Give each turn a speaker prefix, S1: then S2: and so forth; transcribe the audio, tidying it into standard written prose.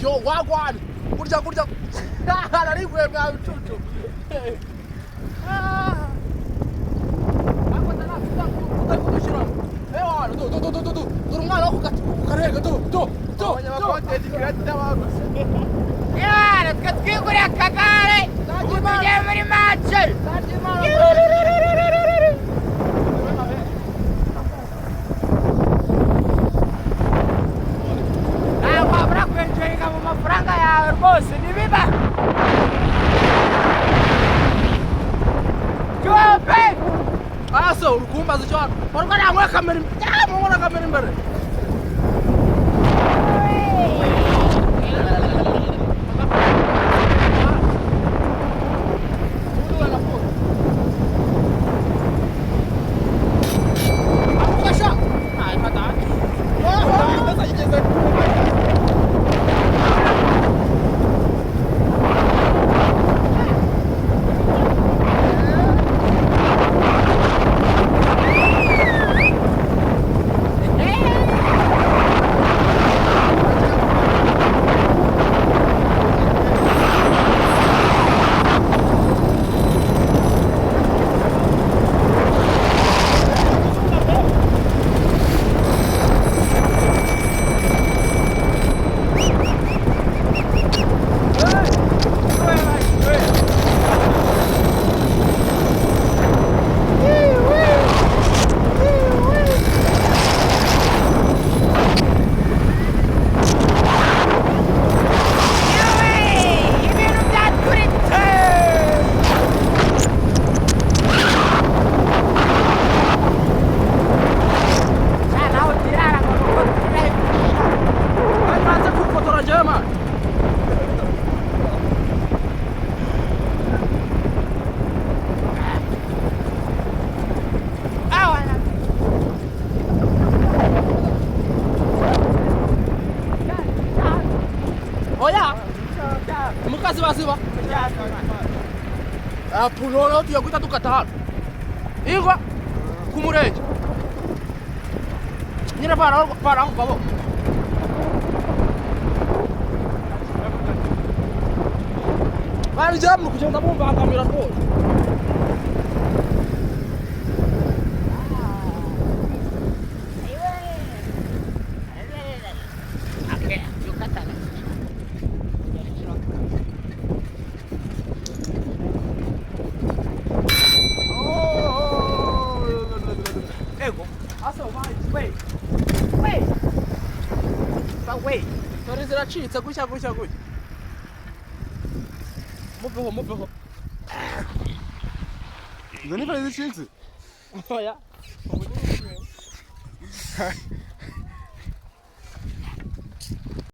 S1: yo wagwana kurya ari gwe bwa bicucu ako tana kudushira ewa do umwana wo kukarega do
S2: content creator baguze
S3: yara twigure akagare tujye muri match wabura kwenjeringa mu mafaranga yawe rwose nibiba jope
S1: aso urukumbaza cyo porwa namwe kamera imbere mukazi basiba pulono tuyakwita tukatalo ingwa kumurenge nyine para aho babo bari jamu kugenda bumbangamira rwose Dore ziracitse gutya muveho
S2: izo ni zicitse
S1: oya